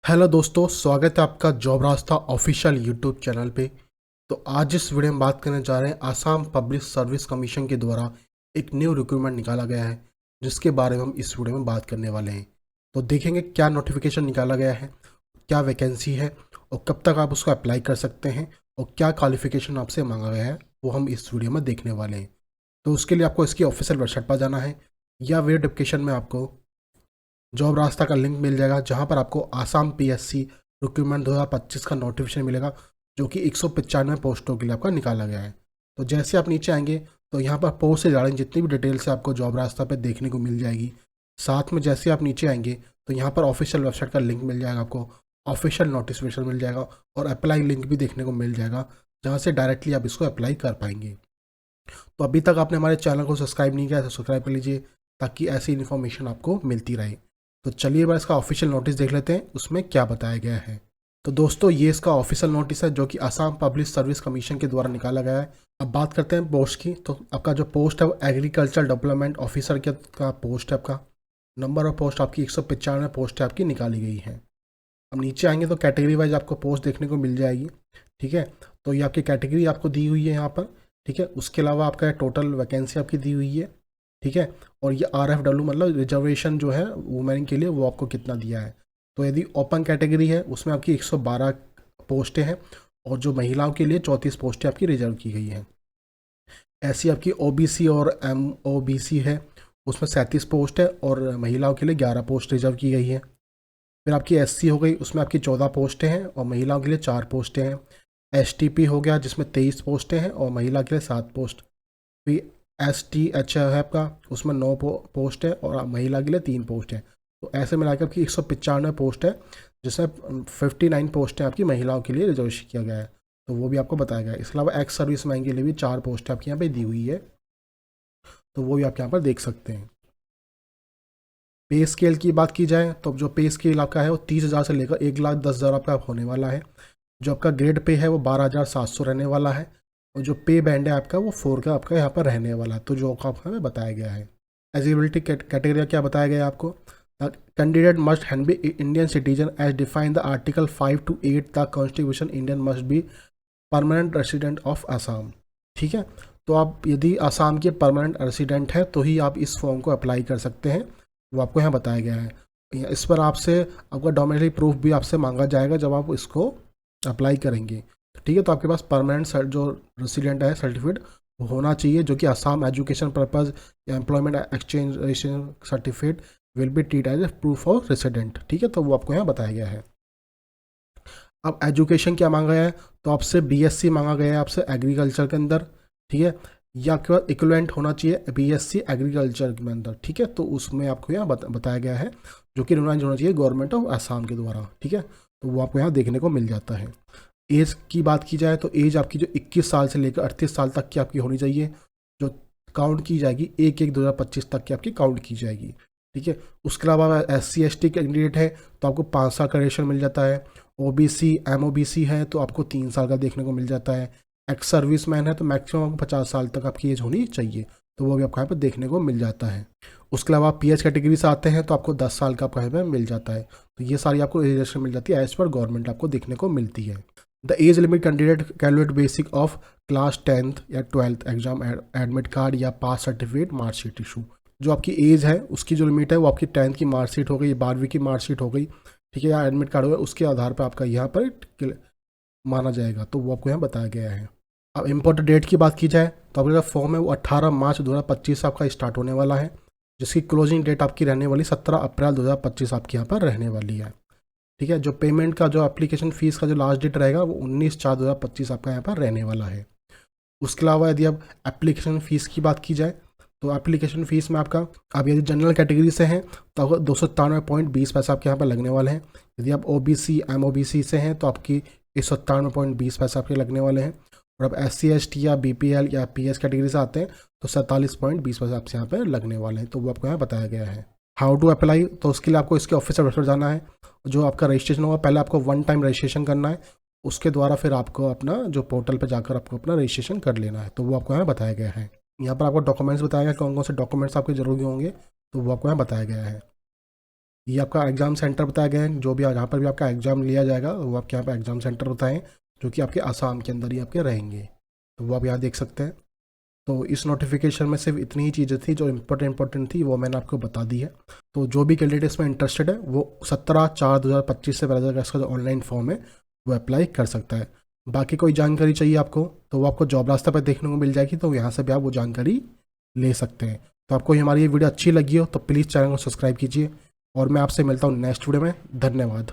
Hello दोस्तों, स्वागत है आपका जॉब रास्ता ऑफिशियल यूट्यूब चैनल पे। तो आज इस वीडियो में बात करने जा रहे हैं आसाम पब्लिक सर्विस कमीशन के द्वारा एक न्यू रिक्रूटमेंट निकाला गया है, जिसके बारे में हम इस वीडियो में बात करने वाले हैं। तो देखेंगे क्या नोटिफिकेशन निकाला गया है, क्या वैकेंसी है और कब तक आप उसको अप्लाई कर सकते हैं और क्या क्वालिफिकेशन आपसे मांगा गया है, वो हम इस वीडियो में देखने वाले हैं। तो उसके लिए आपको इसकी ऑफिशियल वेबसाइट पर जाना है या वीडियो डिस्क्रिप्शन में आपको जॉब रास्ता का लिंक मिल जाएगा, जहां पर आपको आसाम पीएससी रिक्रूटमेंट 2025 का नोटिफिकेशन मिलेगा, जो कि 195 पोस्टों के लिए आपका निकाला गया है। तो जैसे आप नीचे आएंगे तो यहाँ पर पोस्ट से रिगार्डिंग जितनी भी डिटेल्स है आपको जॉब रास्ता पे देखने को मिल जाएगी। साथ में जैसे आप नीचे आएंगे तो यहाँ पर ऑफिशियल वेबसाइट का लिंक मिल जाएगा, आपको ऑफिशियल नोटिफिकेशन मिल जाएगा और अप्लाई लिंक भी देखने को मिल जाएगा, जहाँ से डायरेक्टली आप इसको अप्लाई कर पाएंगे। तो अभी तक आपने हमारे चैनल को सब्सक्राइब नहीं किया तो सब्सक्राइब कर लीजिए, ताकि ऐसी इन्फॉर्मेशन आपको मिलती रहे। तो चलिए बार इसका ऑफिशियल नोटिस देख लेते हैं उसमें क्या बताया गया है। तो दोस्तों, ये इसका ऑफिशियल नोटिस है जो कि आसाम पब्लिक सर्विस कमीशन के द्वारा निकाला गया है। अब बात करते हैं पोस्ट की। तो आपका जो पोस्ट है वो एग्रीकल्चर डेवलपमेंट ऑफिसर का पोस्ट है। आपका नंबर ऑफ पोस्ट आपकी 195 पोस्ट है आपकी निकाली गई है। अब नीचे आएंगे तो कैटेगरी वाइज आपको पोस्ट देखने को मिल जाएगी। ठीक है, तो ये आपकी कैटेगरी आपको दी हुई है यहाँ पर। ठीक है, उसके अलावा आपका टोटल वैकेंसी आपकी दी हुई है। ठीक है, और ये RFW मतलब रिजर्वेशन जो है वुमेन के लिए वो आपको कितना दिया है। तो यदि ओपन कैटेगरी है उसमें आपकी 112 पोस्टें हैं, और जो महिलाओं के लिए 34 पोस्टें आपकी रिजर्व की गई हैं। ऐसी आपकी OBC और MOBC है, उसमें 37 पोस्ट है और महिलाओं के लिए 11 पोस्ट रिजर्व की गई है। फिर आपकी SC हो गई, उसमें आपकी 14 पोस्टें हैं और महिलाओं के लिए 4 पोस्टें हैं। STP हो गया जिसमें 23 पोस्टें हैं और महिला के लिए 7 पोस्ट। फिर STH है आपका, उसमें 9 पोस्ट है और महिला के लिए 3 पोस्ट है। तो ऐसे मिलाकर आपकी 195 पोस्ट है, जिसमें 59 पोस्ट है आपकी महिलाओं के लिए रिजर्वेशन किया गया है। तो वो भी आपको बताया गया है। इसके अलावा एक्स सर्विस मैन के लिए भी 4 पोस्ट आपके यहाँ पे दी हुई है, तो वो भी आप यहाँ पर देख सकते हैं। पे स्केल की बात की जाए तो जो पे स्केल आपका है वो 30,000 से लेकर 1,10,000 आपका होने वाला है। जो आपका ग्रेड पे है वो 12,700 रहने वाला है, और जो पे बैंड है आपका वो 4 का आपका यहाँ पर रहने वाला है। तो जो आपका हमें बताया गया है। एलिजिबिलिटी कैटेगरी क्या बताया गया है आपको। Candidate must hand be Indian citizen as define the article 5 to 8 the constitution Indian must be permanent resident of Assam. ठीक है, तो आप यदि आसाम के परमानेंट रेसिडेंट हैं तो ही आप इस फॉर्म को अप्लाई कर सकते हैं, वो आपको यहाँ बताया गया है। इस पर आपसे आपका डोमेस्टिक प्रूफ भी आपसे मांगा जाएगा जब आप इसको अप्लाई करेंगे। ठीक है, तो आपके पास परमानेंट जो रेसिडेंट है सर्टिफिकेट वो होना चाहिए, जो कि आसाम एजुकेशन पर्पज़ या employment exchange certificate will be treat as a proof of resident. ठीक है, तो वो आपको यहाँ बताया गया है। अब एजुकेशन क्या मांगा गया है, तो आपसे BSc मांगा गया है आपसे एग्रीकल्चर के अंदर। ठीक है, या आपके पास इक्विवेलेंट होना चाहिए BSc एग्रीकल्चर के अंदर। ठीक है, तो उसमें आपको यहाँ बताया गया है, जो कि रिकॉग्नाइज होना चाहिए गवर्नमेंट ऑफ आसाम के द्वारा। ठीक है, तो वो आपको यहाँ देखने को मिल जाता है। एज की बात की जाए तो एज आपकी जो 21 साल से लेकर 38 साल तक की आपकी होनी चाहिए, जो काउंट की जाएगी 1/1/2025 तक की आपकी काउंट की जाएगी। ठीक है, उसके अलावा SC ST कैंडिडेट है तो आपको 5 साल का रेशन मिल जाता है। OBC MOBC है तो आपको 3 साल का देखने को मिल जाता है। एक्स सर्विस मैन है तो मैक्सिमम आपको 50 साल तक आपकी एज होनी चाहिए, तो वो भी आपको यहाँ पर देखने को मिल जाता है। उसके अलावा PH कैटेगरी से आते हैं तो आपको 10 साल का आपको यहाँ पर मिल जाता है। तो ये सारी आपको एज मिल जाती है, एज पर गवर्नमेंट आपको देखने को मिलती है। The age limit candidate calculate basic of class 10th या 12th एग्जाम एडमिट कार्ड या पास सर्टिफिकेट मार्कशीट इशू। जो आपकी एज है उसकी जो लिमिट है वो आपकी 10th की मार्कशीट हो गई, 12वीं की मार्कशीट हो गई। ठीक है, या एडमिट कार्ड हो गया, उसके आधार पर आपका यहाँ पर माना जाएगा, तो वो आपको यहाँ बताया गया है। अब इम्पोर्टेंट डेट की बात की जाए तो आपका फॉर्म है वो 18 मार्च 2025 आपका स्टार्ट होने वाला है, जिसकी क्लोजिंग डेट आपकी रहने वाली 17 अप्रैल 2025 आपके यहाँ पर रहने वाली है। ठीक है, जो पेमेंट का जो एप्लीकेशन फ़ीस का जो लास्ट डेट रहेगा वो 19/4/2025 आपका यहाँ पर रहने वाला है। उसके अलावा यदि अब एप्लीकेशन फ़ीस की बात की जाए तो एप्लीकेशन फ़ीस में आपका, आप यदि जनरल कैटेगरी से हैं तो आपको 297.20 पैसा आपके यहाँ पर लगने वाले हैं। यदि आप OBC MOBC से हैं तो आपकी 197.20 पैसा आपके लगने वाले हैं। और अब SC ST या BPL या PS कैटेगरी से आते हैं तो 47.20 पैसा आपसे यहाँ पर लगने वाले हैं, तो वो आपको यहाँ बताया गया है। हाउ टू अप्लाई, तो उसके लिए आपको इसके ऑफिशियल वेबसाइट जाना है। जो आपका रजिस्ट्रेशन होगा पहले आपको 1 टाइम रजिस्ट्रेशन करना है, उसके द्वारा फिर आपको अपना जो पोर्टल पे जाकर आपको अपना रजिस्ट्रेशन कर लेना है, तो वो आपको यहाँ बताया गया है। यहाँ पर आपको डॉक्यूमेंट्स बताया गया कौन कौन से डॉक्यूमेंट्स आपके जरूरी होंगे, तो वो आपको यहाँ बताया गया है। ये आपका एग्ज़ाम सेंटर बताया गया है, जो भी जहाँ पर भी आपका एग्ज़ाम लिया जाएगा वो आपके यहाँ पर एग्ज़ाम सेंटर बताएं, जो कि आपके आसाम के अंदर ही आपके रहेंगे। तो वो आप यहाँ देख सकते हैं। तो इस नोटिफिकेशन में सिर्फ इतनी ही चीज़ें थी जो इम्पोर्टेंट थी, वो मैंने आपको बता दी है। तो जो भी कैंडिडेट इसमें इंटरेस्टेड है वो 17/4/2025 से पहले तक इसका जो ऑनलाइन फॉर्म है वो अप्लाई कर सकता है। बाकी कोई जानकारी चाहिए आपको तो वो आपको जॉब रास्ता पर देखने को मिल जाएगी, तो यहाँ से भी आप वो जानकारी ले सकते हैं। तो आपको हमारी ये वीडियो अच्छी लगी हो तो प्लीज़ चैनल को सब्सक्राइब कीजिए, और मैं आपसे मिलता हूँ नेक्स्ट वीडियो में। धन्यवाद।